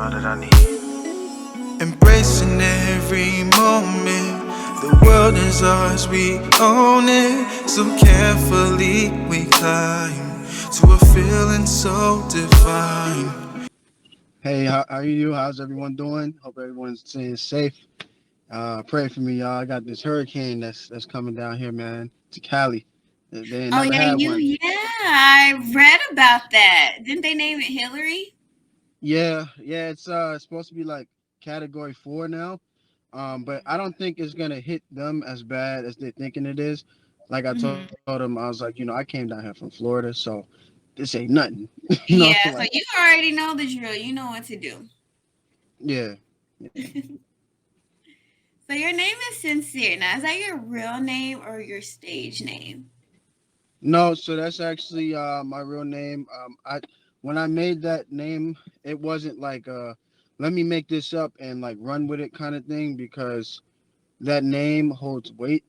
all that I need. Embracing every moment. The world is ours, we own it. So carefully we climb to a feeling so divine. Hey, how are you? How's everyone doing? Hope everyone's staying safe. Pray for me, y'all. I got this hurricane that's coming down here, man, to Cali. They ain't Oh never yeah, had one. I read about that. Didn't they name it Hillary? Yeah, it's supposed to be like category 4 now. But I don't think it's gonna hit them as bad as they're thinking it is. Like I told Hmm. them, I was like, I came down here from Florida, so this ain't nothing. Yeah, Like so you already know the drill. You know what to do. yeah, yeah. So your name is Sincere. Now, is that your real name or your stage name? No, so that's actually my real name. I when I made that name, it wasn't like let me make this up and like run with it kind of thing because that name holds weight.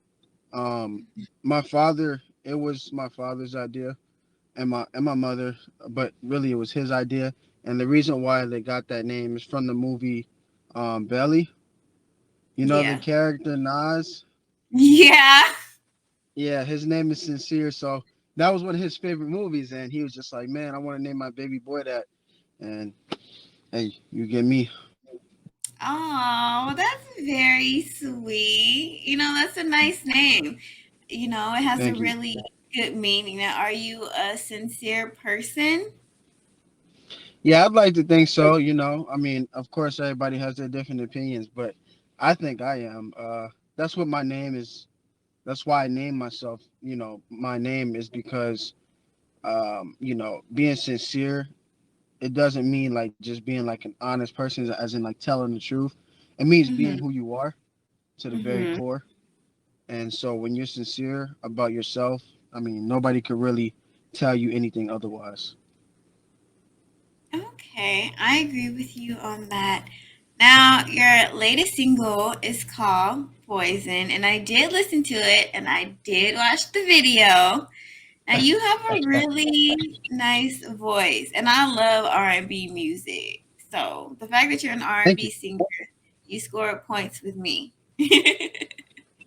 Um, my father, it was my father's idea, and my mother, but really it was his idea. And the reason why they got that name is from the movie Belly. You know the Yeah. character Nas. Yeah. Yeah, his name is Syncere. So that was one of his favorite movies, and he was just like, "Man, I want to name my baby boy that." And hey, you get me. Oh, that's very sweet. That's a nice name. It has a Thank you. really good meaning. Now, are you a sincere person? Yeah, I'd like to think so. I mean, of course, everybody has their different opinions, but I think I am. That's what my name is. That's why I named myself. My name is because, being sincere. It doesn't mean like just being like an honest person, as in like telling the truth. It means being Mm-hmm. who you are to the very Mm-hmm. core. And so when you're sincere about yourself, I mean, nobody could really tell you anything otherwise. Okay, I agree with you on that. Now, your latest single is called Poison, and I did listen to it and I did watch the video. Now, you have a really nice voice, and I love R&B music. So, the fact that you're an Thank R&B you. singer, you score points with me.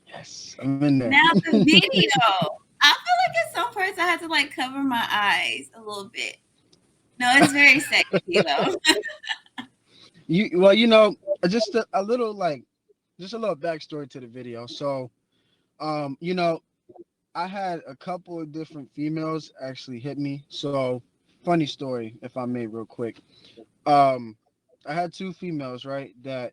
Yes, I'm in there. Now, the video, I feel like at some parts I had to like cover my eyes a little bit. No, it's very sexy though. Well, just a little like, just a little backstory to the video. So, um, you know, I had a couple of different females actually hit me. So, funny story, if I may, real quick. Um, I had two females, right? That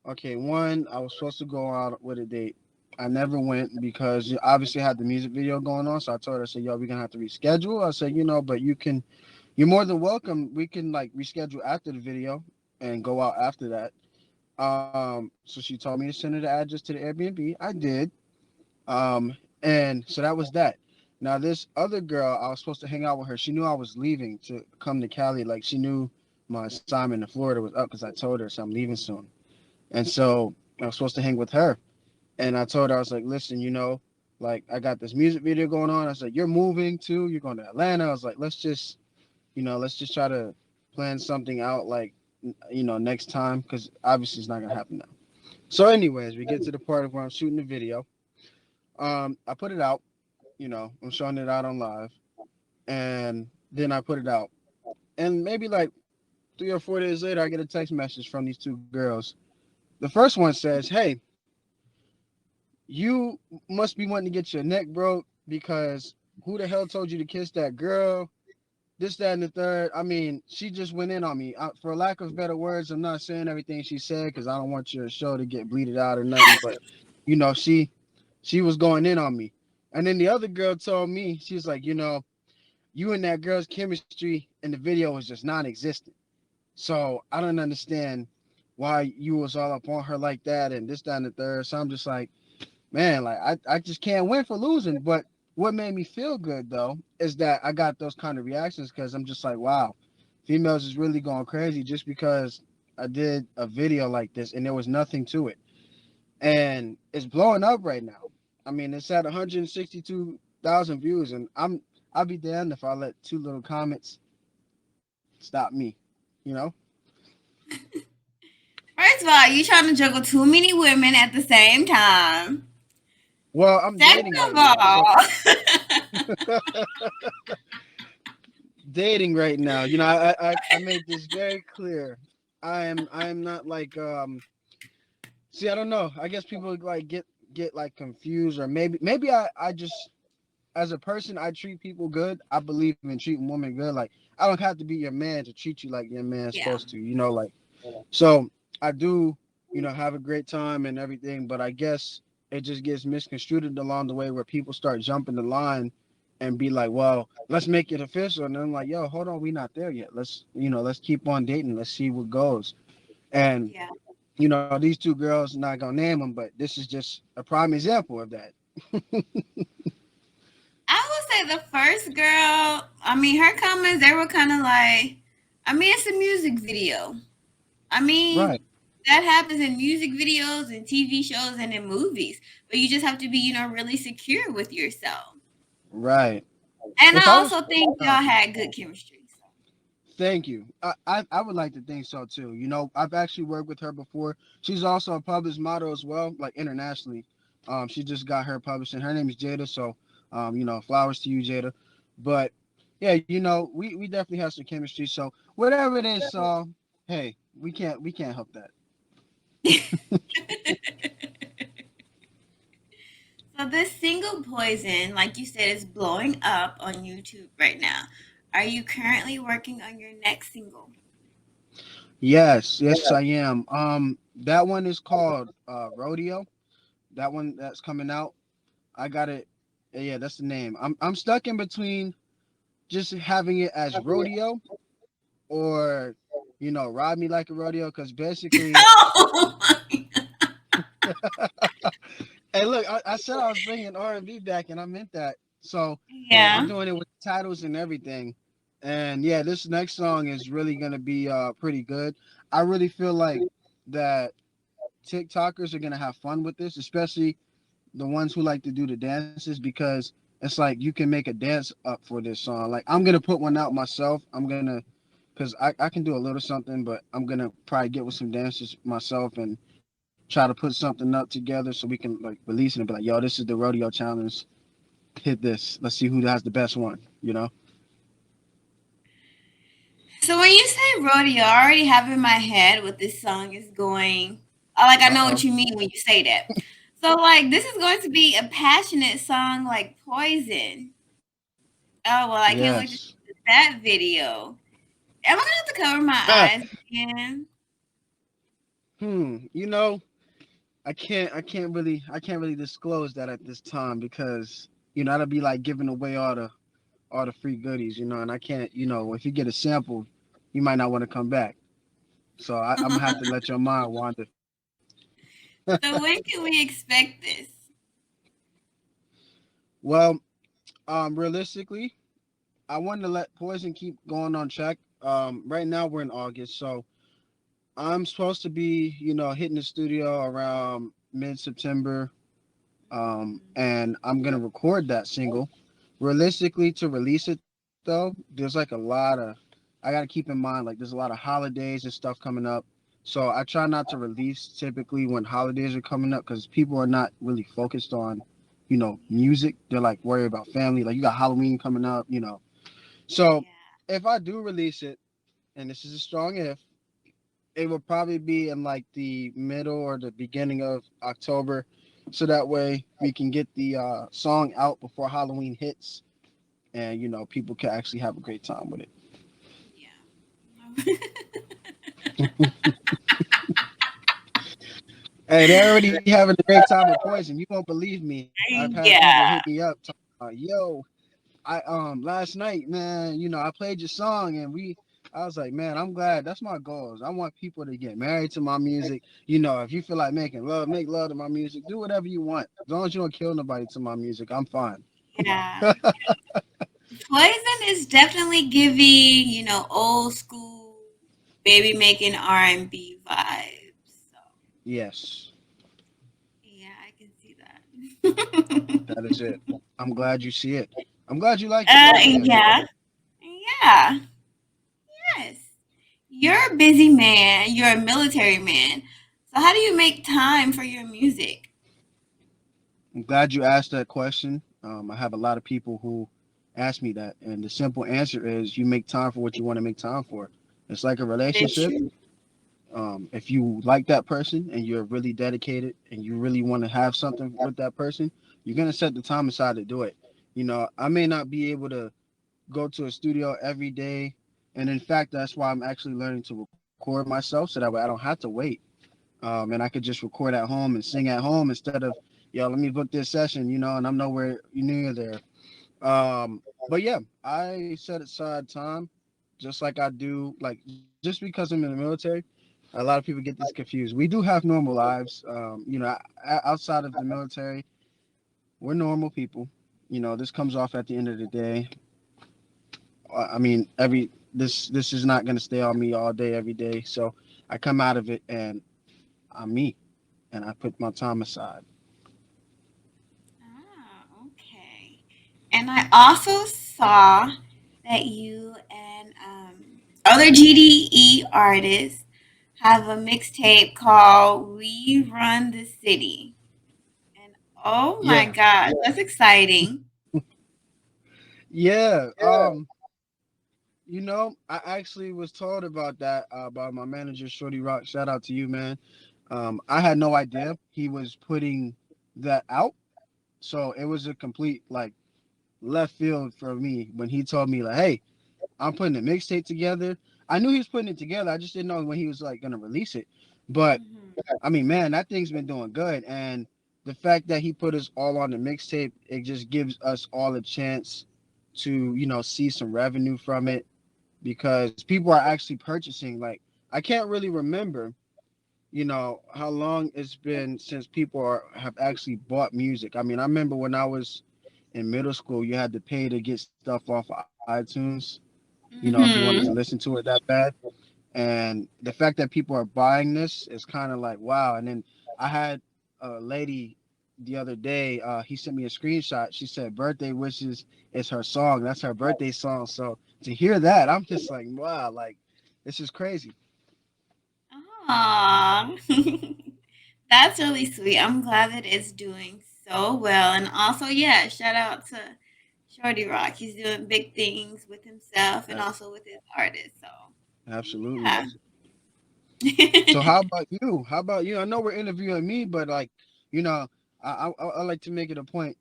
Okay, one, I was supposed to go out with a date. I never went because you obviously had the music video going on. So I told her, I said, yo, we're gonna have to reschedule. I said, but you're more than welcome. We can like reschedule after the video and go out after that. So she told me to send her the address to the Airbnb. I did. And so that was that. Now this other girl, I was supposed to hang out with her. She knew I was leaving to come to Cali. Like she knew my assignment in Florida was up because I told her, so I'm leaving soon. And so I was supposed to hang with her. And I told her, I was like, listen, like I got this music video going on. I said, you're moving too. You're going to Atlanta. I was like, let's just try to plan something out like, next time. Cause obviously it's not going to happen now. So anyways, we get to the part of where I'm shooting the video. I put it out, I'm showing it out on live. And then I put it out. And maybe like 3 or 4 days later, I get a text message from these two girls. The first one says, hey, you must be wanting to get your neck broke because who the hell told you to kiss that girl? This, that, and the third. I mean, she just went in on me. For lack of better words, I'm not saying everything she said because I don't want your show to get bleeded out or nothing. But she was going in on me. And then the other girl told me, she's like, you and that girl's chemistry in the video was just non-existent. So I don't understand why you was all up on her like that and this, that, and the third. So I'm just like, man, like I just can't win for losing. But what made me feel good though is that I got those kind of reactions because I'm just like, wow, females is really going crazy just because I did a video like this and there was nothing to it. And it's blowing up right now. I mean, it's at 162,000 views, and I'll be damned if I let two little comments stop me, you know? First of all, you trying to juggle too many women at the same time. Well, I'm Second dating of right now, so all, dating right now. You know, I made this very clear. I am not like see, I don't know. I guess people like get like confused, or maybe I just, as a person, I treat people good. I believe in treating women good. Like, I don't have to be your man to treat you like your man's yeah, supposed to. You know, like, so I do, have a great time and everything. But I guess it just gets misconstrued along the way, where people start jumping the line and be like, well, let's make it official. And then I'm like, yo, hold on, we not there yet. Let's keep on dating. Let's see what goes. And yeah. these two girls, not gonna name them, but this is just a prime example of that. I would say the first girl. I mean, her comments they were kind of like, I mean, it's a music video. I Right, mean, that happens in music videos and TV shows and in movies, but you just have to be, really secure with yourself. right. And If I I was, also think y'all had good chemistry. So. thank you. I would like to think so too. I've actually worked with her before. She's also a published model as well, like internationally. She just got her publishing. Her name is Jada. So, flowers to you, Jada. But yeah, we definitely have some chemistry. So whatever it is, hey, we can't help that. So this single Poison, like you said, is blowing up on YouTube right now. Are you currently working on your next single? Yes, I am. That one is called Rodeo. That one that's coming out. I got it. Yeah, that's the name. I'm stuck in between just having it as rodeo, or ride me like a rodeo, because basically, Oh, hey, look, I said I was bringing R&B back, and I meant that. So I'm yeah. doing it with titles and everything. And yeah, this next song is really gonna be pretty good. I really feel like that TikTokers are gonna have fun with this, especially the ones who like to do the dances, because it's like you can make a dance up for this song. Like, I'm gonna put one out myself. I'm gonna, because I can do a little something, but I'm gonna probably get with some dancers myself and try to put something up together so we can like release it and be like, yo, this is the rodeo challenge. Hit this. Let's see who has the best one. So when you say rodeo, I already have in my head what this song is going. Like I Uh know what oh. you mean when you say that. So like this is going to be a passionate song like Poison. Oh well, I can't wait to Yes. see that video. Am I gonna have to cover my Ah, eyes again? hmm. I can't really disclose that at this time, because that'll be like giving away all the free goodies, and I can't, if you get a sample, you might not want to come back. So I'm gonna have to let your mind wander. So when can we expect this? Well, realistically, I wanted to let Poison keep going on track. Right now we're in August, so I'm supposed to be, hitting the studio around mid-September, and I'm gonna record that single. Realistically, to release it though, there's like a lot of, I gotta keep in mind, like, there's a lot of holidays and stuff coming up. So I try not to release typically when holidays are coming up, because people are not really focused on, music. They're like worried about family. Like, you got Halloween coming up. So Yeah. if I do release it, and this is a strong if, it will probably be in like the middle or the beginning of October. So that way we can get the song out before Halloween hits, and people can actually have a great time with it. Yeah. Hey, they're already having a great time with Poison. You won't believe me. I've had people Yeah. hit me up talking about, yo, I last night, man, I played your song, and I was like, man, I'm glad. That's my goals. I want people to get married to my music. If you feel like making love, make love to my music. Do whatever you want. As long as you don't kill nobody to my music, I'm fine. Yeah. Poison is definitely giving, old school baby making R&B vibes. So Yes, yeah, I can see that. that is it. I'm glad you see it. I'm glad you like it. Yeah. Yeah, yeah, yes. You're a busy man. You're a military man. So how do you make time for your music? I'm glad you asked that question. I have a lot of people who ask me that, and the simple answer is you make time for what you want to make time for. It's like a That is relationship. true. If you like that person and you're really dedicated and you really want to have something with that person, you're gonna set the time aside to do it. I may not be able to go to a studio every day, and in fact, that's why I'm actually learning to record myself so that way I don't have to wait. And I could just record at home and sing at home instead of, yo, let me book this session, and I'm nowhere near there. But yeah, I set aside time just like I do, like just because I'm in the military. A lot of people get this confused. We do have normal lives. Outside of the military, we're normal people. This comes off at the end of the day. I mean, every this is not going to stay on me all day, every day. So I come out of it and I'm me, and I put my time aside. Ah, okay. And I also saw that you and other GDE artists have a mixtape called "We Run the City." And oh my Yeah, God, that's exciting. yeah. I actually was told about that by my manager, Shorty Rock. Shout out to you, man. I had no idea he was putting that out, so it was a complete like left field for me when he told me like, "Hey, I'm putting a mixtape together." I knew he was putting it together. I just didn't know when he was like gonna release it. But Mhm. I mean, man, that thing's been doing good, and the fact that he put us all on the mixtape, it just gives us all a chance to see some revenue from it because people are actually purchasing. Like, I can't really remember, how long it's been since people have actually bought music. I mean, I remember when I was in middle school, you had to pay to get stuff off of iTunes, if you wanted to Mhm. listen to it that bad. And the fact that people are buying this is kind of like wow. And then I had a lady the other day. He sent me a screenshot. She said "Birthday Wishes" is her song. That's her birthday song. So to hear that, I'm just like wow, like this is crazy. Aw. That's really sweet. I'm glad that it's doing so well. And also, yeah, shout out to Shorty Rock. He's doing big things with himself and A- also with his artists. So, Absolutely. yeah. So how about you? How about you? I know we're interviewing me, but like, you know, I like to make it a point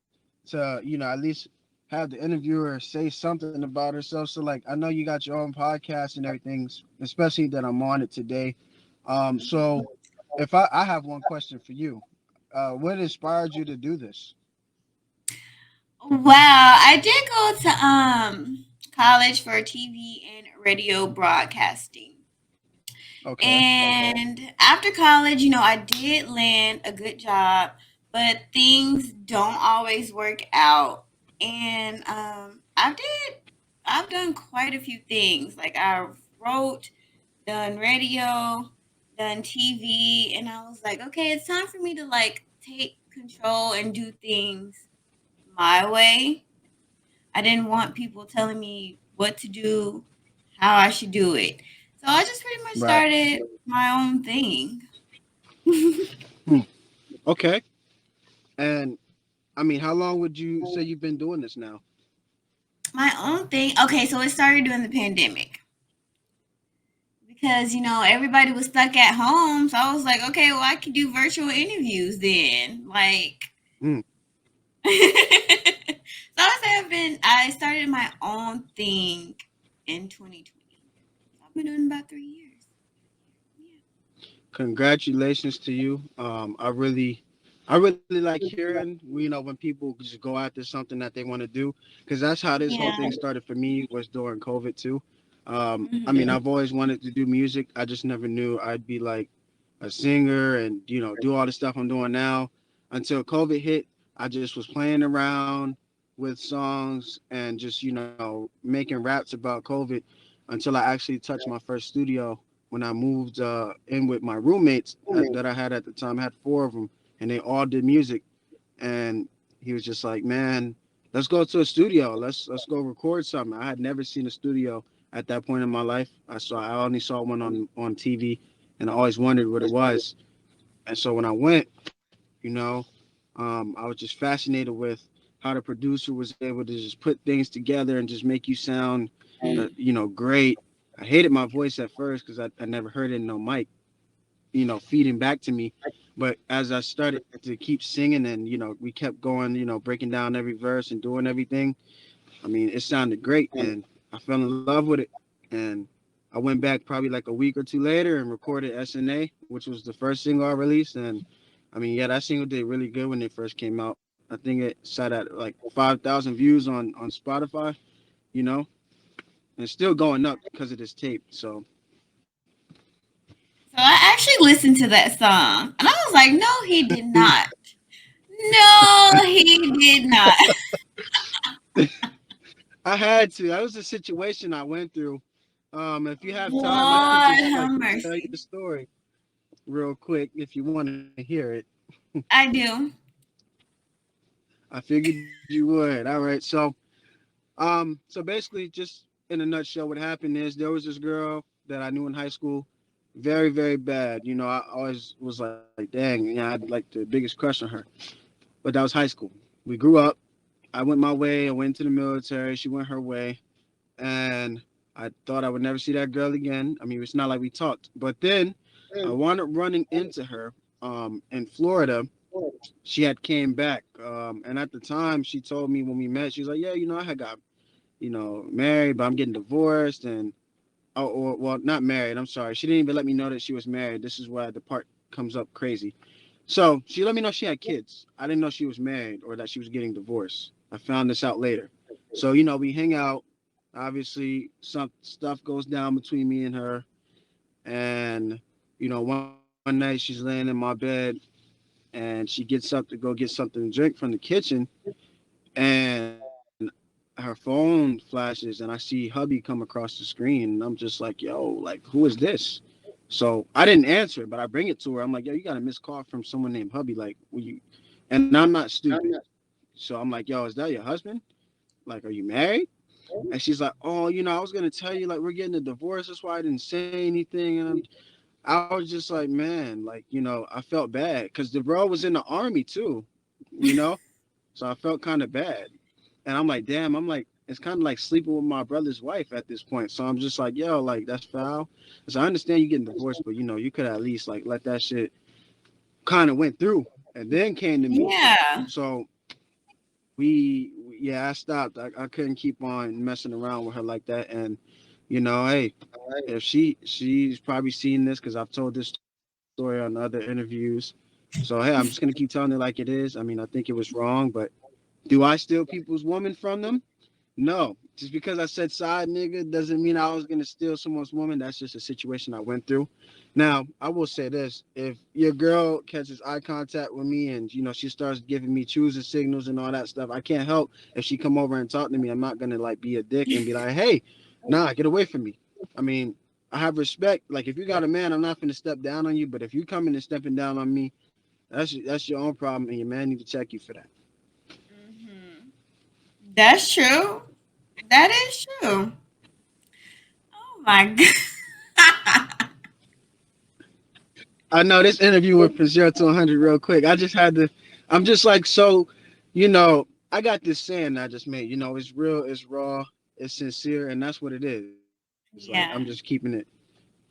to at least have the interviewer say something about herself. So like, I know you got your own podcast and everything, especially that I'm on it today. So if I have one question for you, what inspired you to do this? Well, I did go to college for TV and radio broadcasting. Okay. And after college, I did land a good job, but things don't always work out. And I've done quite a few things. Like I wrote, done radio, done TV, and I was like, okay, it's time for me to like take control and do things my way. I didn't want people telling me what to do, how I should do it. So I just pretty much Right. started my own thing. Hmm. Okay. And I mean, how long would you say you've been doing this now? My own thing. Okay, so it started during the pandemic because everybody was stuck at home. So I was like, okay, well I could do virtual interviews then. Like, Hmm. so I would say I started my own thing in 2020. So I've been doing about 3 years. Yeah. Congratulations to you. I really like hearing, when people just go after something that they want to do, because that's how this whole Yeah. thing started for me was during COVID too. I mean, Mhm. I've always wanted to do music. I just never knew I'd be like a singer and do all the stuff I'm doing now. Until COVID hit, I just was playing around with songs and just making raps about COVID until I actually touched my first studio when I moved in with my roommates that I had at the time. I had four of them, and they all did music. And he was just like, "Man, let's go to a studio. Let's go record something." I had never seen a studio at that point in my life. I only saw one on TV, and I always wondered what it was. And so when I went, you know, I was just fascinated with how the producer was able to just put things together and just make you sound, great. I hated my voice at first because I never heard it in no mic, feeding back to me. But as I started to keep singing and, we kept going, breaking down every verse and doing everything, I mean, it sounded great. And I fell in love with it. And I went back probably like a week or two later and recorded SNA, which was the first single I released. And I mean, yeah, that single did really good when it first came out. I think it sat at like 5,000 views on Spotify, you know, and it's still going up because of this tape. So So I actually listened to that song and I was like, no, he did not. No, he did not. I had to. That was a situation I went through. If you have time, I could Lord just have like tell you the mercy. story real quick if you want to hear it. I do. I figured you would. All right. So basically, just in a nutshell, what happened is there was this girl that I knew in high school, very, very bad. I always was like, dang, I had like the biggest crush on her. But that was high school. We grew up. I went my way. I went to the military. She went her way, and I thought I would never see that girl again. I mean, it's not like we talked. But then I wound up running into her in Florida. She had came back, and at the time, she told me when we met, she was like, "Yeah, I had got married, but I'm getting divorced and or well, not married. I'm sorry. She didn't even let me know that she was married. This is why the part comes up crazy. So she let me know she had kids. I didn't know she was married or that she was getting divorced. I found this out later. So we hang out. Obviously, some stuff goes down between me and her, and one night she's laying in my bed and she gets up to go get something to drink from the kitchen, and her phone flashes and I see hubby come across the screen and I'm just like, yo, like who is this? So I didn't answer, but I bring it to her. I'm like, yo, you got a missed call from someone named hubby. Like, will you? And I'm not stupid. So I'm like, yo, is that your husband? Like, are you married? And she's like, oh, I was gonna tell you, like, we're getting a divorce. That's why I didn't say anything. And I was just like, man, like, I felt bad because the bro was in the army too, you know. So I felt kind of bad. And I'm like, damn, I'm like, it's kind of like sleeping with my brother's wife at this point. So I'm just like, yo, like that's foul. So I understand you getting divorced, but you could at least like let that shit kind of went through and then came to me. Yeah. So yeah, I stopped. I couldn't keep on messing around with her like that. And hey, if she's probably seen this because I've told this story on other interviews. So hey, I'm just gonna keep telling it like it is. I mean, I think it was wrong, but do I steal people's woman from them? No, just because I said side nigga doesn't mean I was gonna steal someone's woman. That's just a situation I went through. Now, I will say this: if your girl catches eye contact with me and she starts giving me choosing signals and all that stuff, I can't help if she come over and talk to me. I'm not gonna like be a dick and be like, "Hey, nah, get away from me." I mean, I have respect. Like if you got a man, I'm not gonna step down on you. But if you coming and stepping down on me, that's your own problem, and your man need to check you for that. Hmm. That's true. That is true. Oh my god. I know this interview went from 0 to 100 real quick. I just had to. I'm just like so, I got this saying I just made. It's real, it's raw, it's sincere, and that's what it is. Like I'm just keeping it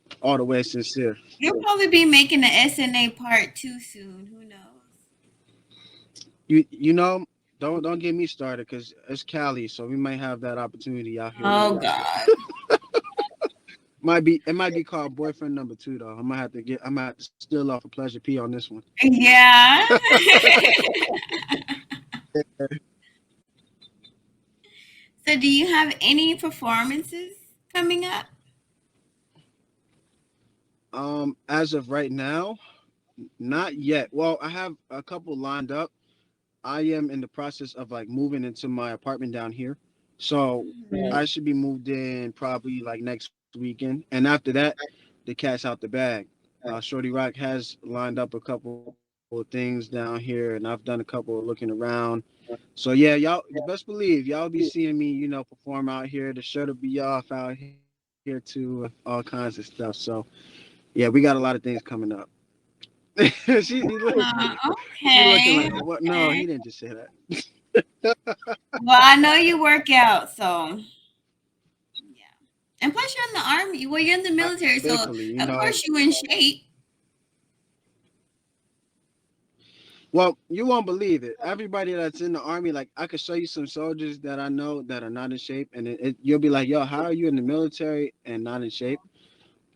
Yeah. all the way sincere. You'll probably be making the SNA part two soon. Who knows? Don't get me started because it's Cali, so we might have that opportunity out here on the Oh West Coast. God. It might be called boyfriend number two though. I might have to steal off a pleasure P on this one. Yeah. So do you have any performances coming up? As of right now, not yet. Well, I have a couple lined up. I am in the process of like moving into my apartment down here. So Mhm. I should be moved in probably like next weekend. And after that, the cat's out the bag. Shorty Rock has lined up a couple of things down here, and I've done a couple of looking around. So yeah, y'all you best believe y'all be seeing me, perform out here. The shirt will be off out here too, all kinds of stuff. So yeah, we got a lot of things coming up. She looking Okay, like what? No, okay. he didn't just say that. Well, I know you work out, so yeah. And plus, you're in the army. Well, you're in the military, so Thankfully, you of know. course you in shape. Well, you won't believe it. Everybody that's in the army, like I could show you some soldiers that I know that are not in shape, and you'll be like, "Yo, how are you in the military and not in shape?"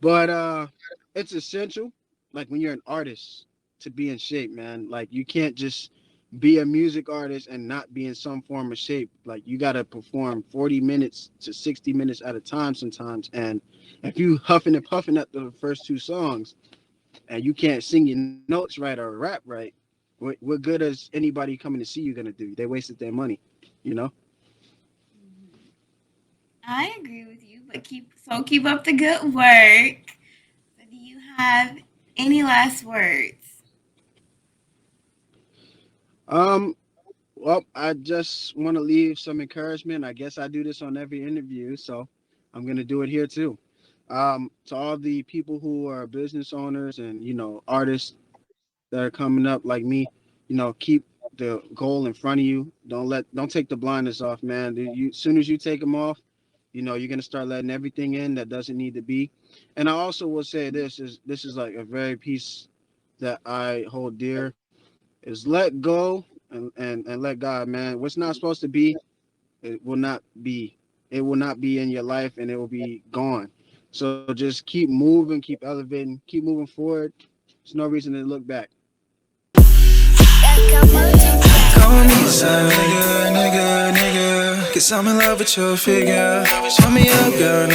But it's essential, like when you're an artist, to be in shape, man. Like you can't just be a music artist and not be in some form of shape. Like you got to perform 40 minutes to 60 minutes at a time sometimes. And if you huffing and puffing at the first two songs and you can't sing your notes right or rap right, what good is anybody coming to see you gonna do? They wasted their money, you know. I agree with you, but keep up the good work. So do you have any last words? Um, well, I just want to leave some encouragement. I guess I do this on every interview, so I'm gonna do it here too. To all the people who are business owners and artists that are coming up like me, keep the goal in front of you. Don't take the blinders off, man. As soon as you take them off, you're gonna start letting everything in that doesn't need to be. And I also will say this is like a very piece that I hold dear is let go and let God, man. What's not supposed to be, it will not be. It will not be in your life and it will be gone. So just keep moving, keep elevating, keep moving forward. There's no reason to look back. Call me son, nigga, nigga, nigga. Cause I'm in love with your figure. Show me up, girl.